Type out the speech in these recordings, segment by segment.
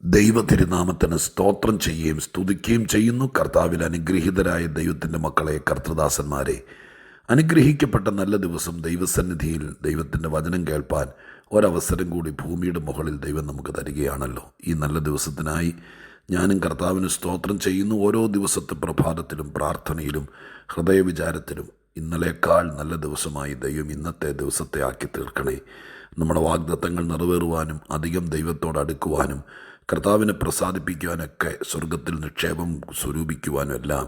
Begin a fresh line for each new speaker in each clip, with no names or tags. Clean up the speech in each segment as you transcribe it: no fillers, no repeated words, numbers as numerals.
ദൈവതിരുനാമത്തിന് സ്തോത്രം ചെയ്യുകയും സ്തുതിക്കുകയും ചെയ്യുന്നു. കർത്താവിൽ അനുഗ്രഹീതരായ ദൈവത്തിൻ്റെ മക്കളെ, കർത്തൃദാസന്മാരെ, അനുഗ്രഹിക്കപ്പെട്ട നല്ല ദിവസം ദൈവസന്നിധിയിൽ ദൈവത്തിൻ്റെ വചനം കേൾപ്പാൻ ഒരവസരം കൂടി ഭൂമിയുടെ മുകളിൽ ദൈവം നമുക്ക് തരികയാണല്ലോ. ഈ നല്ല ദിവസത്തിനായി ഞാനും കർത്താവിന് സ്തോത്രം ചെയ്യുന്നു. ഓരോ ദിവസത്തെ പ്രഭാതത്തിലും പ്രാർത്ഥനയിലും ഹൃദയവിചാരത്തിലും ഇന്നലേക്കാൾ നല്ല ദിവസമായി ദൈവം ഇന്നത്തെ ദിവസത്തെ ആക്കി തീർക്കണേ. നമ്മുടെ വാഗ്ദത്തങ്ങൾ നിറവേറുവാനും അധികം ദൈവത്തോട് അടുക്കുവാനും കർത്താവിനെ പ്രസാദിപ്പിക്കുവാനൊക്കെ സ്വർഗത്തിൽ നിക്ഷേപം സ്വരൂപിക്കുവാനും എല്ലാം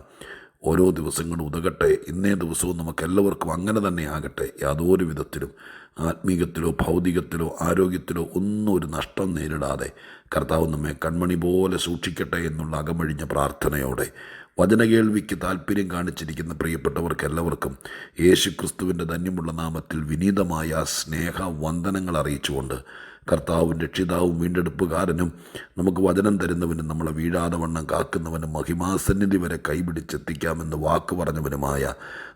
ഓരോ ദിവസങ്ങളും ഉതകട്ടെ. ഇന്നേ ദിവസവും നമുക്കെല്ലാവർക്കും അങ്ങനെ തന്നെ ആകട്ടെ. യാതൊരു വിധത്തിലും ആത്മീകത്തിലോ ഭൗതികത്തിലോ ആരോഗ്യത്തിലോ ഒന്നും ഒരു നഷ്ടം നേരിടാതെ കർത്താവ് നമ്മെ കൺമണി പോലെ സൂക്ഷിക്കട്ടെ എന്നുള്ള അകമഴിഞ്ഞ പ്രാർത്ഥനയോടെ വചനകേൾവിക്ക് താല്പര്യം കാണിച്ചിരിക്കുന്ന പ്രിയപ്പെട്ടവർക്കെല്ലാവർക്കും യേശുക്രിസ്തുവിൻ്റെ ധന്യമുള്ള നാമത്തിൽ വിനീതമായ സ്നേഹവന്ദനങ്ങൾ അറിയിച്ചുകൊണ്ട് കർത്താവും രക്ഷിതാവും വീണ്ടെടുപ്പുകാരനും നമുക്ക് വചനം തരുന്നവനും നമ്മളെ വീഴാതെ വണ്ണം കാക്കുന്നവനും മഹിമാസന്നിധി വരെ കൈപിടിച്ചെത്തിക്കാമെന്ന് വാക്ക് പറഞ്ഞവനുമായ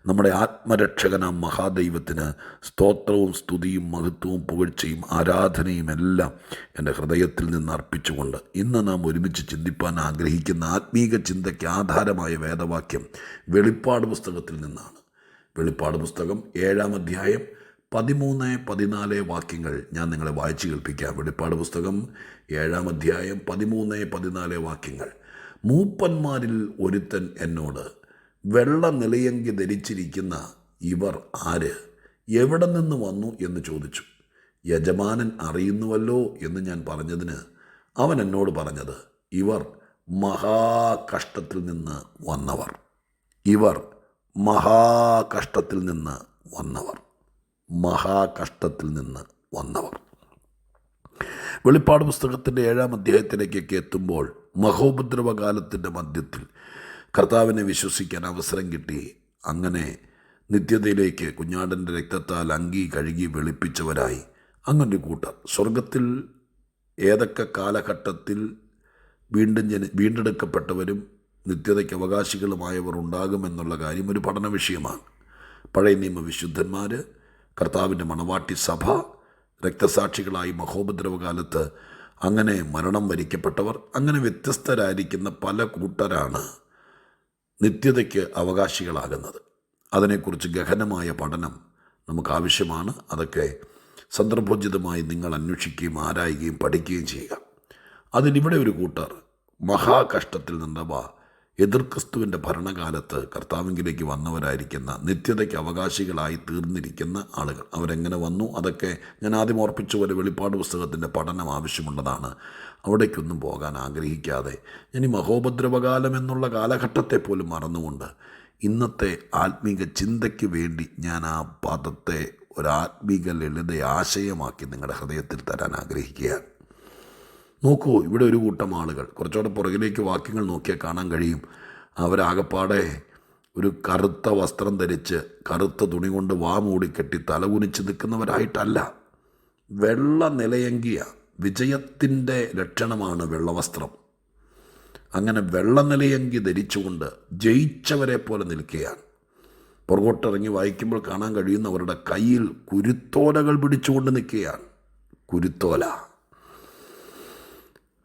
നമ്മുടെ ആത്മരക്ഷകനാം മഹാദൈവത്തിന് സ്തോത്രവും സ്തുതിയും മഹത്വവും പുകഴ്ചയും ആരാധനയും എല്ലാം എൻ്റെ ഹൃദയത്തിൽ നിന്ന് അർപ്പിച്ചുകൊണ്ട് ഇന്ന് നാം ഒരുമിച്ച് ചിന്തിപ്പാൻ ആഗ്രഹിക്കുന്ന ആത്മീക ചിന്തയ്ക്ക് ആധാരമായ വേദവാക്യം വെളിപ്പാട് പുസ്തകത്തിൽ നിന്നാണ്. വെളിപ്പാട് പുസ്തകം 7-ാം അധ്യായം 13-14 വാക്യങ്ങൾ ഞാൻ നിങ്ങളെ വായിച്ചു കേൾപ്പിക്കാം. വെളിപ്പാട് പുസ്തകം 7-ാം അധ്യായം 13-14 വാക്യങ്ങൾ. മൂപ്പന്മാരിൽ ഒരുത്തൻ എന്നോട്, വെള്ള നിലയങ്കി ധരിച്ചിരിക്കുന്ന ഇവർ ആര്, എവിടെ നിന്ന് വന്നു എന്ന് ചോദിച്ചു. യജമാനൻ അറിയുന്നുവല്ലോ എന്ന് ഞാൻ പറഞ്ഞതിന് അവൻ എന്നോട് പറഞ്ഞത്, ഇവർ മഹാകഷ്ടത്തിൽ നിന്ന് വന്നവർ. ഇവർ മഹാകഷ്ടത്തിൽ നിന്ന് വന്നവർ. മഹാകഷ്ടത്തിൽ നിന്ന് വന്നവർ. വെളിപ്പാട് പുസ്തകത്തിൻ്റെ 7-ാം അധ്യായത്തിലേക്കൊക്കെ എത്തുമ്പോൾ മഹോപദ്രവകാലത്തിൻ്റെ മധ്യത്തിൽ കർത്താവിനെ വിശ്വസിക്കാൻ അവസരം കിട്ടി. അങ്ങനെ നിത്യതയിലേക്ക് കുഞ്ഞാടൻ്റെ രക്തത്താൽ അങ്കി കഴുകി വെളുപ്പിച്ചവരായി അങ്ങനൊരു കൂട്ടർ സ്വർഗത്തിൽ ഏതൊക്കെ കാലഘട്ടത്തിൽ വീണ്ടെടുക്കപ്പെട്ടവരും നിത്യതയ്ക്ക് അവകാശികളുമായവർ ഉണ്ടാകുമെന്നുള്ള കാര്യം ഒരു പഠന വിഷയമാണ്. പഴയ നിയമ വിശുദ്ധന്മാർ, കർത്താവിൻ്റെ മണവാട്ടി സഭ, രക്തസാക്ഷികളായി മഹോപദ്രവകാലത്ത് അങ്ങനെ മരണം വരിക്കപ്പെട്ടവർ, അങ്ങനെ വ്യത്യസ്തരായിരിക്കുന്ന പല കൂട്ടരാണ് നിത്യതയ്ക്ക് അവകാശികളാകുന്നത്. അതിനെക്കുറിച്ച് ഗഹനമായ പഠനം നമുക്ക് ആവശ്യമാണ്. അതൊക്കെ സന്ദർഭോചിതമായി നിങ്ങൾ അന്വേഷിക്കുകയും ആരായുകയും പഠിക്കുകയും ചെയ്യുക. അതിനിവിടെ ഒരു കൂട്ടർ മഹാകഷ്ടത്തിൽ നിന്നവ എതിർക്രിസ്തുവിൻ്റെ ഭരണകാലത്ത് കർത്താവിങ്കിലേക്ക് വന്നവരായിരിക്കുന്ന നിത്യതയ്ക്ക് അവകാശികളായി തീർന്നിരിക്കുന്ന ആളുകൾ. അവരെങ്ങനെ വന്നു, അതൊക്കെ ഞാൻ ആദ്യം ഓർപ്പിച്ച പോലെ വെളിപ്പാട് പുസ്തകത്തിൻ്റെ പഠനം ആവശ്യമുള്ളതാണ്. അവിടേക്കൊന്നും പോകാൻ ആഗ്രഹിക്കാതെ ഞാൻ ഈ മഹോപദ്രവകാലം എന്നുള്ള കാലഘട്ടത്തെ പോലും മറന്നുകൊണ്ട് ഇന്നത്തെ ആത്മീക ചിന്തയ്ക്ക് വേണ്ടി ഞാൻ ആ പദത്തെ ഒരാത്മീക ലളിത ആശയമാക്കി നിങ്ങളുടെ ഹൃദയത്തിൽ തരാൻ ആഗ്രഹിക്കുകയാണ്. നോക്കൂ, ഇവിടെ ഒരു കൂട്ടം ആളുകൾ, കുറച്ചുകൂടെ പുറകിലേക്ക് വാക്യങ്ങൾ നോക്കിയാൽ കാണാൻ കഴിയും, അവരാകപ്പാടെ ഒരു കറുത്ത വസ്ത്രം ധരിച്ച് കറുത്ത തുണി കൊണ്ട് വാ മൂടിക്കെട്ടി തലകുനിച്ച് നിൽക്കുന്നവരായിട്ടല്ല. വെള്ള നിലയങ്കിയ വിജയത്തിൻ്റെ ലക്ഷണമാണ് വെള്ളവസ്ത്രം. അങ്ങനെ വെള്ള നിലയങ്കി ധരിച്ചുകൊണ്ട് ജയിച്ചവരെ പോലെ നിൽക്കുകയാണ്. പുറകോട്ടിറങ്ങി വായിക്കുമ്പോൾ കാണാൻ കഴിയുന്നവരുടെ കയ്യിൽ കുരുത്തോലകൾ പിടിച്ചുകൊണ്ട് നിൽക്കുകയാണ്. കുരുത്തോല,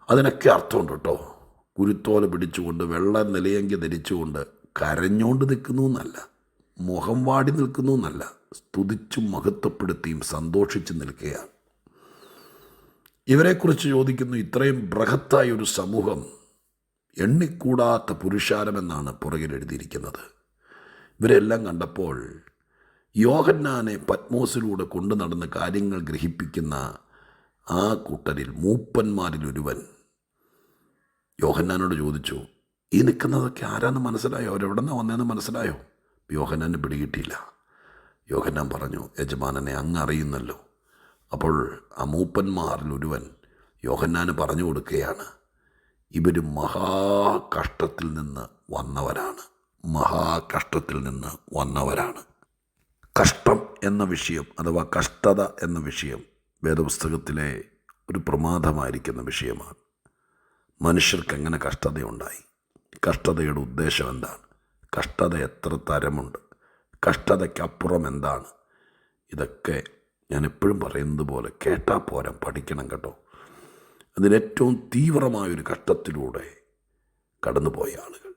അതിനൊക്കെ അർത്ഥമുണ്ട് കേട്ടോ. കുരുത്തോല പിടിച്ചുകൊണ്ട് വെള്ള നിലയങ്കി ധരിച്ചുകൊണ്ട് കരഞ്ഞുകൊണ്ട് നിൽക്കുന്നു എന്നല്ല, മുഖം വാടി നിൽക്കുന്നു എന്നല്ല, സ്തുതിച്ചും മഹത്വപ്പെടുത്തിയും സന്തോഷിച്ച് നിൽക്കുകയാണ്. ഇവരെക്കുറിച്ച് ചോദിക്കുന്നു, ഇത്രയും ബൃഹത്തായ ഒരു സമൂഹം, എണ്ണിക്കൂടാത്ത പുരുഷാരമെന്നാണ് പുറകിൽ എഴുതിയിരിക്കുന്നത്. ഇവരെല്ലാം കണ്ടപ്പോൾ യോഹന്നാനെ പത്മോസിലൂടെ കൊണ്ടു നടന്ന് കാര്യങ്ങൾ ഗ്രഹിപ്പിക്കുന്ന ആ കൂട്ടരിൽ മൂപ്പന്മാരിൽ ഒരുവൻ യോഹന്നാനോട് ചോദിച്ചു, ഈ നിൽക്കുന്നതൊക്കെ ആരാന്ന് മനസ്സിലായോ, അവരെവിടെ നിന്നാണ് വന്നതെന്ന് മനസ്സിലായോ? യോഹന്നാന് പിടികിട്ടിയില്ല. യോഹന്നാൻ പറഞ്ഞു, യജമാനനെ അങ്ങ് അറിയുന്നല്ലോ. അപ്പോൾ ആ മൂപ്പന്മാരിൽ ഒരുവൻ യോഹന്നാന് പറഞ്ഞു കൊടുക്കുകയാണ്, ഇവർ മഹാകഷ്ടത്തിൽ നിന്ന് വന്നവരാണ്. മഹാകഷ്ടത്തിൽ നിന്ന് വന്നവരാണ്. കഷ്ടം എന്ന വിഷയം അഥവാ കഷ്ടത എന്ന വിഷയം വേദപുസ്തകത്തിലെ ഒരു പ്രമാദമായിരിക്കുന്ന വിഷയമാണ്. മനുഷ്യർക്ക് എങ്ങനെ കഷ്ടതയുണ്ടായി, കഷ്ടതയുടെ ഉദ്ദേശം എന്താണ്, കഷ്ടത എത്ര തരമുണ്ട്, കഷ്ടതയ്ക്കപ്പുറം എന്താണ്, ഇതൊക്കെ ഞാൻ എപ്പോഴും പറയുന്നത് പോലെ കേട്ടാൽ പോരാ, പഠിക്കണം കേട്ടോ. അതിലേറ്റവും തീവ്രമായൊരു കഷ്ടത്തിലൂടെ കടന്നുപോയ ആളുകൾ.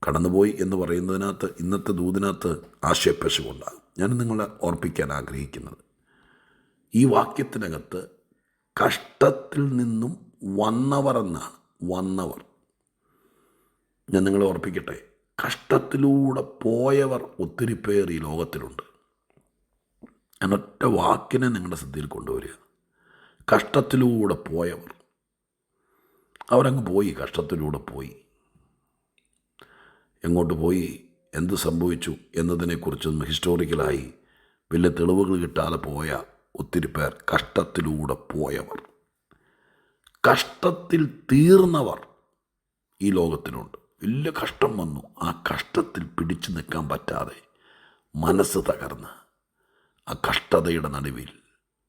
കടന്നുപോയി എന്ന് പറയുന്നതിനകത്ത് ഇന്നത്തെ ദൂതിനകത്ത് ആശയപ്പശുണ്ടാകും. ഞാൻ നിങ്ങളെ ഓർപ്പിക്കാൻ ആഗ്രഹിക്കുന്നത്, ഈ വാക്യത്തിനകത്ത് കഷ്ടത്തിൽ നിന്നും വന്നവർ എന്നാണ്. വന്നവർ, ഞാൻ നിങ്ങളെ ഓർപ്പിക്കട്ടെ, കഷ്ടത്തിലൂടെ പോയവർ ഒത്തിരി പേർ ഈ ലോകത്തിലുണ്ട്. ഞാൻ ഒറ്റ വാക്കിനെ നിങ്ങളുടെ ശ്രദ്ധയിൽ കൊണ്ടുവരിക. കഷ്ടത്തിലൂടെ പോയവർ, അവരങ്ങ് പോയി, കഷ്ടത്തിലൂടെ പോയി. എങ്ങോട്ട് പോയി, എന്ത് സംഭവിച്ചു എന്നതിനെക്കുറിച്ചൊന്നും ഹിസ്റ്റോറിക്കലായി വലിയ തെളിവുകൾ കിട്ടാതെ പോയ ഒത്തിരി പേർ കഷ്ടത്തിലൂടെ പോയവർ. കഷ്ടത്തിൽ തീർന്നവർ ഈ ലോകത്തിലുണ്ട്. വലിയ കഷ്ടം വന്നു, ആ കഷ്ടത്തിൽ പിടിച്ചു നിൽക്കാൻ പറ്റാതെ മനസ്സ് തകർന്ന് ആ കഷ്ടതയുടെ നടുവിൽ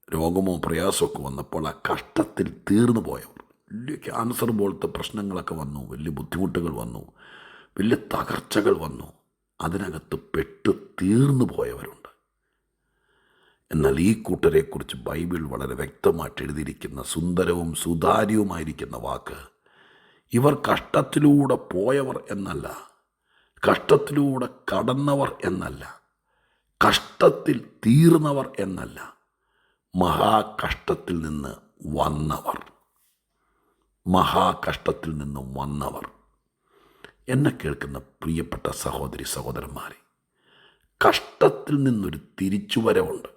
രോഗമോ പ്രയാസമൊക്കെ വന്നപ്പോൾ ആ കഷ്ടത്തിൽ തീർന്നു പോയവർ. വലിയ ക്യാൻസർ പോലത്തെ പ്രശ്നങ്ങളൊക്കെ വന്നു, വലിയ ബുദ്ധിമുട്ടുകൾ വന്നു, വലിയ തകർച്ചകൾ വന്നു, അതിനകത്ത് പെട്ടു തീർന്നു പോയവരുണ്ട്. എന്നാൽ ഈ കൂട്ടരെക്കുറിച്ച് ബൈബിൾ വളരെ വ്യക്തമായിട്ട് എഴുതിയിരിക്കുന്ന സുന്ദരവും സുതാര്യവുമായിരിക്കുന്ന വാക്ക്, ഇവർ കഷ്ടത്തിലൂടെ പോയവർ എന്നല്ല, കഷ്ടത്തിലൂടെ കടന്നവർ എന്നല്ല, കഷ്ടത്തിൽ തീർന്നവർ എന്നല്ല, മഹാകഷ്ടത്തിൽ നിന്ന് വന്നവർ. മഹാകഷ്ടത്തിൽ നിന്ന് വന്നവർ. എന്നെ കേൾക്കുന്ന പ്രിയപ്പെട്ട സഹോദരി സഹോദരന്മാരെ, കഷ്ടത്തിൽ നിന്നൊരു തിരിച്ചുവരവുണ്ട്.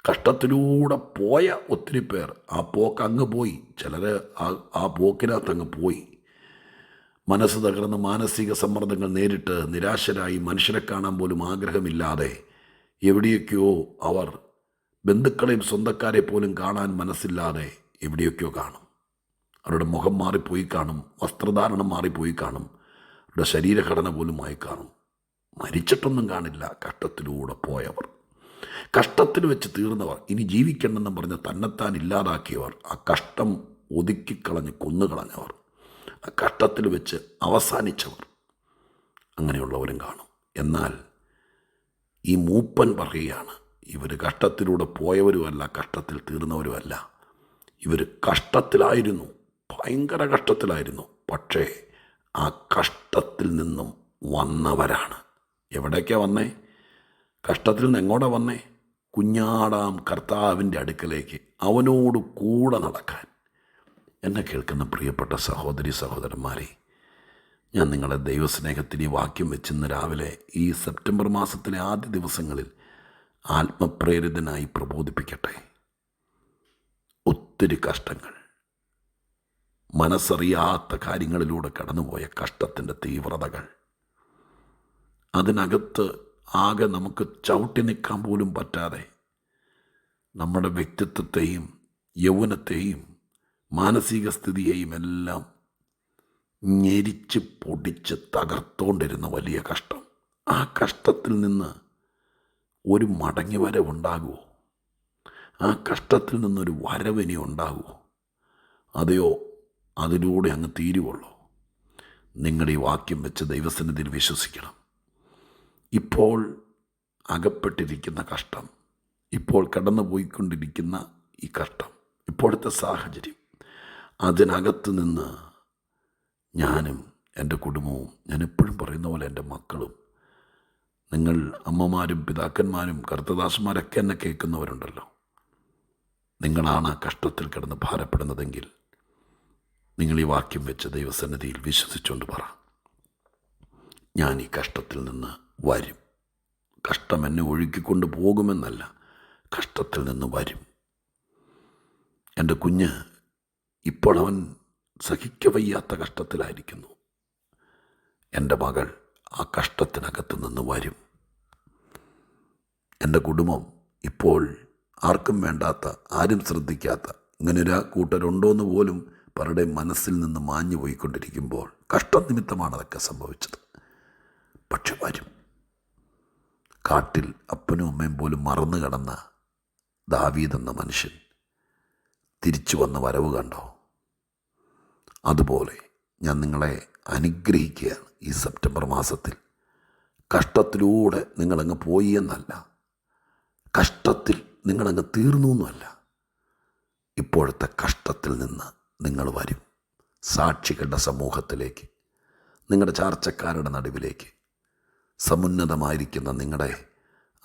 കഷ്ടത്തിലൂടെ പോയ ഒത്തിരി പേർ ആ പോക്ക് അങ്ങ് പോയി. ചിലർ ആ പോക്കിനകത്ത് അങ്ങ് പോയി. മനസ്സ് തകർന്ന് മാനസിക സമ്മർദ്ദങ്ങൾ നേരിട്ട് നിരാശരായി മനുഷ്യരെ കാണാൻ പോലും ആഗ്രഹമില്ലാതെ എവിടെയൊക്കെയോ അവർ ബന്ധുക്കളെയും സ്വന്തക്കാരെ പോലും കാണാൻ മനസ്സില്ലാതെ എവിടെയൊക്കെയോ കാണും. അവരുടെ മുഖം മാറിപ്പോയി കാണും, വസ്ത്രധാരണം മാറിപ്പോയി കാണും, അവരുടെ ശരീരഘടന പോലും ആയി കാണും. മരിച്ചിട്ടൊന്നും കാണില്ല. കഷ്ടത്തിലൂടെ പോയവർ, കഷ്ടത്തിൽ വെച്ച് തീർന്നവർ, ഇനി ജീവിക്കണമെന്നും പറഞ്ഞ് തന്നെത്താൻ ഇല്ലാതാക്കിയവർ, ആ കഷ്ടം ഒതുക്കിക്കളഞ്ഞ് കൊന്നുകളഞ്ഞവർ, ആ കഷ്ടത്തിൽ വെച്ച് അവസാനിച്ചവർ, അങ്ങനെയുള്ളവരും കാണും. എന്നാൽ ഈ മൂപ്പൻ പറയുകയാണ്, ഇവർ കഷ്ടത്തിലൂടെ പോയവരുമല്ല, കഷ്ടത്തിൽ തീർന്നവരുമല്ല. ഇവർ കഷ്ടത്തിലായിരുന്നു, ഭയങ്കര കഷ്ടത്തിലായിരുന്നു. പക്ഷേ ആ കഷ്ടത്തിൽ നിന്നും വന്നവരാണ്. എവിടേക്കാണ് വന്നേ? കഷ്ടത്തിൽ നിന്ന് എങ്ങോട്ടാണ് വന്നേ? കുഞ്ഞാടാം കർത്താവിൻ്റെ അടുക്കലേക്ക്, അവനോട് കൂടെ നടക്കാൻ. എന്നെ കേൾക്കുന്ന പ്രിയപ്പെട്ട സഹോദരി സഹോദരന്മാരെ, ഞാൻ നിങ്ങളെ ദൈവസ്നേഹത്തിന് ഈ വാക്യം വെച്ച് ഇന്ന് രാവിലെ ഈ സെപ്റ്റംബർ മാസത്തിലെ ആദ്യ ദിവസങ്ങളിൽ ആത്മപ്രേരിതനായി പ്രബോധിപ്പിക്കട്ടെ. ഒത്തിരി കഷ്ടങ്ങൾ, മനസ്സറിയാത്ത കാര്യങ്ങളിലൂടെ കടന്നുപോയ കഷ്ടത്തിൻ്റെ തീവ്രതകൾ, അതിനകത്ത് ആകെ നമുക്ക് ചവിട്ടി നിൽക്കാൻ പോലും പറ്റാതെ നമ്മുടെ വ്യക്തിത്വത്തെയും യൗവനത്തെയും മാനസിക സ്ഥിതിയെയും എല്ലാം ഞെരിച്ച് പൊടിച്ച് തകർത്തോണ്ടിരുന്ന വലിയ കഷ്ടം. ആ കഷ്ടത്തിൽ നിന്ന് ഒരു മടങ്ങി വരവുണ്ടാകുമോ? ആ കഷ്ടത്തിൽ നിന്നൊരു വരവിനി ഉണ്ടാകുമോ? അതെയോ അതിലൂടെ അങ്ങ് തീരുവുള്ളൂ? നിങ്ങളുടെ ഈ വാക്യം വെച്ച് ദൈവസന്നിധിയിൽ വിശ്വസിക്കണം. ഇപ്പോൾ അകപ്പെട്ടിരിക്കുന്ന കഷ്ടം, ഇപ്പോൾ കടന്നു പോയിക്കൊണ്ടിരിക്കുന്ന ഈ കഷ്ടം, ഇപ്പോഴത്തെ സാഹചര്യം, അതിനകത്ത് നിന്ന് ഞാനും എൻ്റെ കുടുംബവും, ഞാൻ എപ്പോഴും പറയുന്ന പോലെ എൻ്റെ മക്കളും, നിങ്ങൾ അമ്മമാരും പിതാക്കന്മാരും കർത്തദാസന്മാരൊക്കെ എന്നെ കേൾക്കുന്നവരുണ്ടല്ലോ, നിങ്ങളാണ് ആ കഷ്ടത്തിൽ കിടന്ന് ഭാരപ്പെടുന്നതെങ്കിൽ നിങ്ങൾ ഈ വാക്യം വെച്ച് ദൈവസന്നിധിയിൽ വിശ്വസിച്ചുകൊണ്ട് പറ, ഞാൻ ഈ കഷ്ടത്തിൽ നിന്ന് വരും. കഷ്ടം എന്നെ ഒഴുക്കിക്കൊണ്ട് പോകുമെന്നല്ല, കഷ്ടത്തിൽ നിന്ന് വരും. എൻ്റെ കുഞ്ഞ് ഇപ്പോൾ അവൻ സഹിക്കവയ്യാത്ത കഷ്ടത്തിലായിരിക്കുന്നു. എൻ്റെ മകൾ ആ കഷ്ടത്തിനകത്ത് നിന്ന് വരും. എൻ്റെ കുടുംബം ഇപ്പോൾ ആർക്കും വേണ്ടാത്ത, ആരും ശ്രദ്ധിക്കാത്ത ഇങ്ങനൊരു കൂട്ടരുണ്ടോയെന്ന് പോലും പലരുടെ മനസ്സിൽ നിന്ന് മാഞ്ഞു പോയിക്കൊണ്ടിരിക്കുമ്പോൾ കഷ്ടനിമിത്തമാണ് അതൊക്കെ സംഭവിച്ചത്. പക്ഷെ വരും. കാട്ടിൽ അപ്പനും അമ്മയും പോലും മറന്നു കിടന്ന ദാവീദ് എന്ന മനുഷ്യൻ തിരിച്ചു വന്ന വരവ് കണ്ടോ? അതുപോലെ ഞാൻ നിങ്ങളെ അനുഗ്രഹിക്കുകയാണ്. ഈ സെപ്റ്റംബർ മാസത്തിൽ കഷ്ടത്തിലൂടെ നിങ്ങളങ്ങ് പോയി എന്നല്ല, കഷ്ടത്തിൽ നിങ്ങളങ്ങ് തീർന്നു എന്നല്ല, ഇപ്പോഴത്തെ കഷ്ടത്തിൽ നിന്ന് നിങ്ങൾ വരും. സാക്ഷികളുടെ സമൂഹത്തിലേക്ക്, നിങ്ങളുടെ ചാർച്ചക്കാരുടെ നടുവിലേക്ക്, സമുന്നതമായിരിക്കുന്ന നിങ്ങളുടെ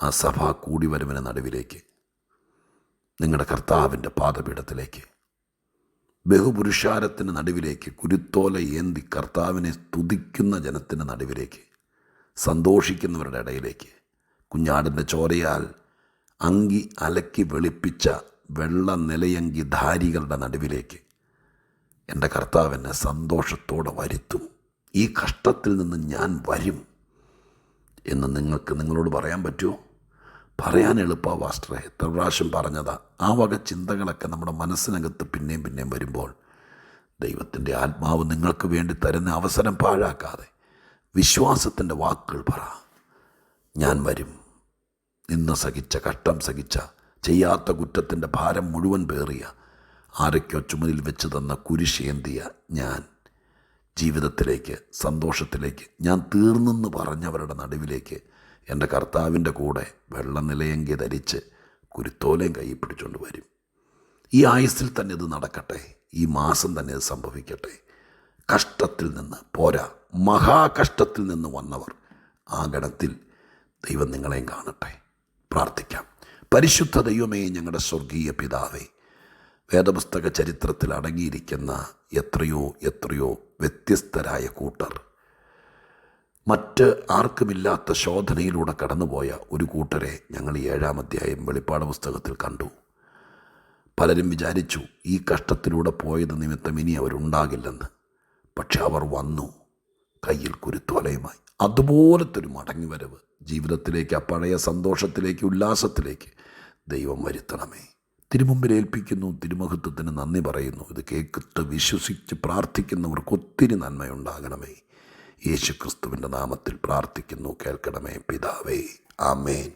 ആ സഭാ കൂടിവരവിന് നടുവിലേക്ക്, നിങ്ങളുടെ കർത്താവിൻ്റെ പാദപീഠത്തിലേക്ക്, ബഹുപുരുഷാരത്തിന് നടുവിലേക്ക്, കുരുത്തോല ഏന്തി കർത്താവിനെ സ്തുതിക്കുന്ന ജനത്തിൻ്റെ നടുവിലേക്ക്, സന്തോഷിക്കുന്നവരുടെ ഇടയിലേക്ക്, കുഞ്ഞാടിൻ്റെ ചോരയാൽ അങ്കി അലക്കി വെളുപ്പിച്ച വെള്ള നിലയങ്കി ധാരികളുടെ നടുവിലേക്ക് എൻ്റെ കർത്താവ് എന്നെ സന്തോഷത്തോടെ വരുത്തും. ഈ കഷ്ടത്തിൽ നിന്ന് ഞാൻ വരും എന്ന് നിങ്ങൾക്ക് നിങ്ങളോട് പറയാൻ പറ്റുമോ? പറയാൻ എളുപ്പമാണ് പാസ്റ്ററെ, എത്ര പ്രാവശ്യം പറഞ്ഞതാ. ആ വക ചിന്തകളൊക്കെ നമ്മുടെ മനസ്സിനകത്ത് പിന്നെയും പിന്നെയും വരുമ്പോൾ ദൈവത്തിൻ്റെ ആത്മാവ് നിങ്ങൾക്ക് വേണ്ടി തരുന്ന അവസരം പാഴാക്കാതെ വിശ്വാസത്തിൻ്റെ വാക്കുകൾ പറ. ഞാൻ വരും. നിന്ന് സഹിച്ച, കഷ്ടം സഹിച്ച, ചെയ്യാത്ത കുറ്റത്തിൻ്റെ ഭാരം മുഴുവൻ പേറിയ, ആരൊക്കെയോ ചുമലിൽ വെച്ച് തന്ന കുരിശേന്തിയ ഞാൻ ജീവിതത്തിലേക്ക്, സന്തോഷത്തിലേക്ക്, ഞാൻ തീർന്നെന്ന് പറഞ്ഞവരുടെ നടുവിലേക്ക് എൻ്റെ കർത്താവിൻ്റെ കൂടെ വെള്ള നിലയങ്കി ധരിച്ച് കുരുത്തോലയും കൈ പിടിച്ചുകൊണ്ട് വരും. ഈ ആയുസ്സിൽ തന്നെ ഇത് നടക്കട്ടെ. ഈ മാസം തന്നെ ഇത് സംഭവിക്കട്ടെ. കഷ്ടത്തിൽ നിന്ന് പോരാ, മഹാകഷ്ടത്തിൽ നിന്ന് വന്നവർ ആ ഗണത്തിൽ ദൈവം നിങ്ങളെയും കാണട്ടെ. പ്രാർത്ഥിക്കാം. പരിശുദ്ധ ദൈവമേ, ഞങ്ങളുടെ സ്വർഗീയ പിതാവേ, വേദപുസ്തക ചരിത്രത്തിൽ അടങ്ങിയിരിക്കുന്ന എത്രയോ എത്രയോ വ്യത്യസ്തരായ കൂട്ടർ, മറ്റ് ആർക്കുമില്ലാത്ത ശോധനയിലൂടെ കടന്നുപോയ ഒരു കൂട്ടരെ ഞങ്ങൾ 7-ാം അധ്യായം വെളിപ്പാട് പുസ്തകത്തിൽ കണ്ടു. പലരും വിചാരിച്ചു ഈ കഷ്ടത്തിലൂടെ പോയത് നിമിത്തം ഇനി അവരുണ്ടാകില്ലെന്ന്. പക്ഷെ അവർ വന്നു, കയ്യിൽ കുരുത്തോലയുമായി. അതുപോലത്തെ ഒരു മടങ്ങിവരവ് ജീവിതത്തിലേക്ക്, ആ പഴയ സന്തോഷത്തിലേക്ക്, ഉല്ലാസത്തിലേക്ക് ദൈവം വരുത്തണമേ. തിരുമുമ്പിൽ ഏൽപ്പിക്കുന്നു. തിരുമഹത്വത്തിന് നന്ദി പറയുന്നു. ഇത് കേൾക്കിട്ട് വിശ്വസിച്ച് പ്രാർത്ഥിക്കുന്നവർക്ക് ഒത്തിരി നന്മയുണ്ടാകണമേ. യേശുക്രിസ്തുവിൻ്റെ നാമത്തിൽ പ്രാർത്ഥിക്കുന്നു. കേൾക്കണമേ പിതാവേ. ആമേൻ.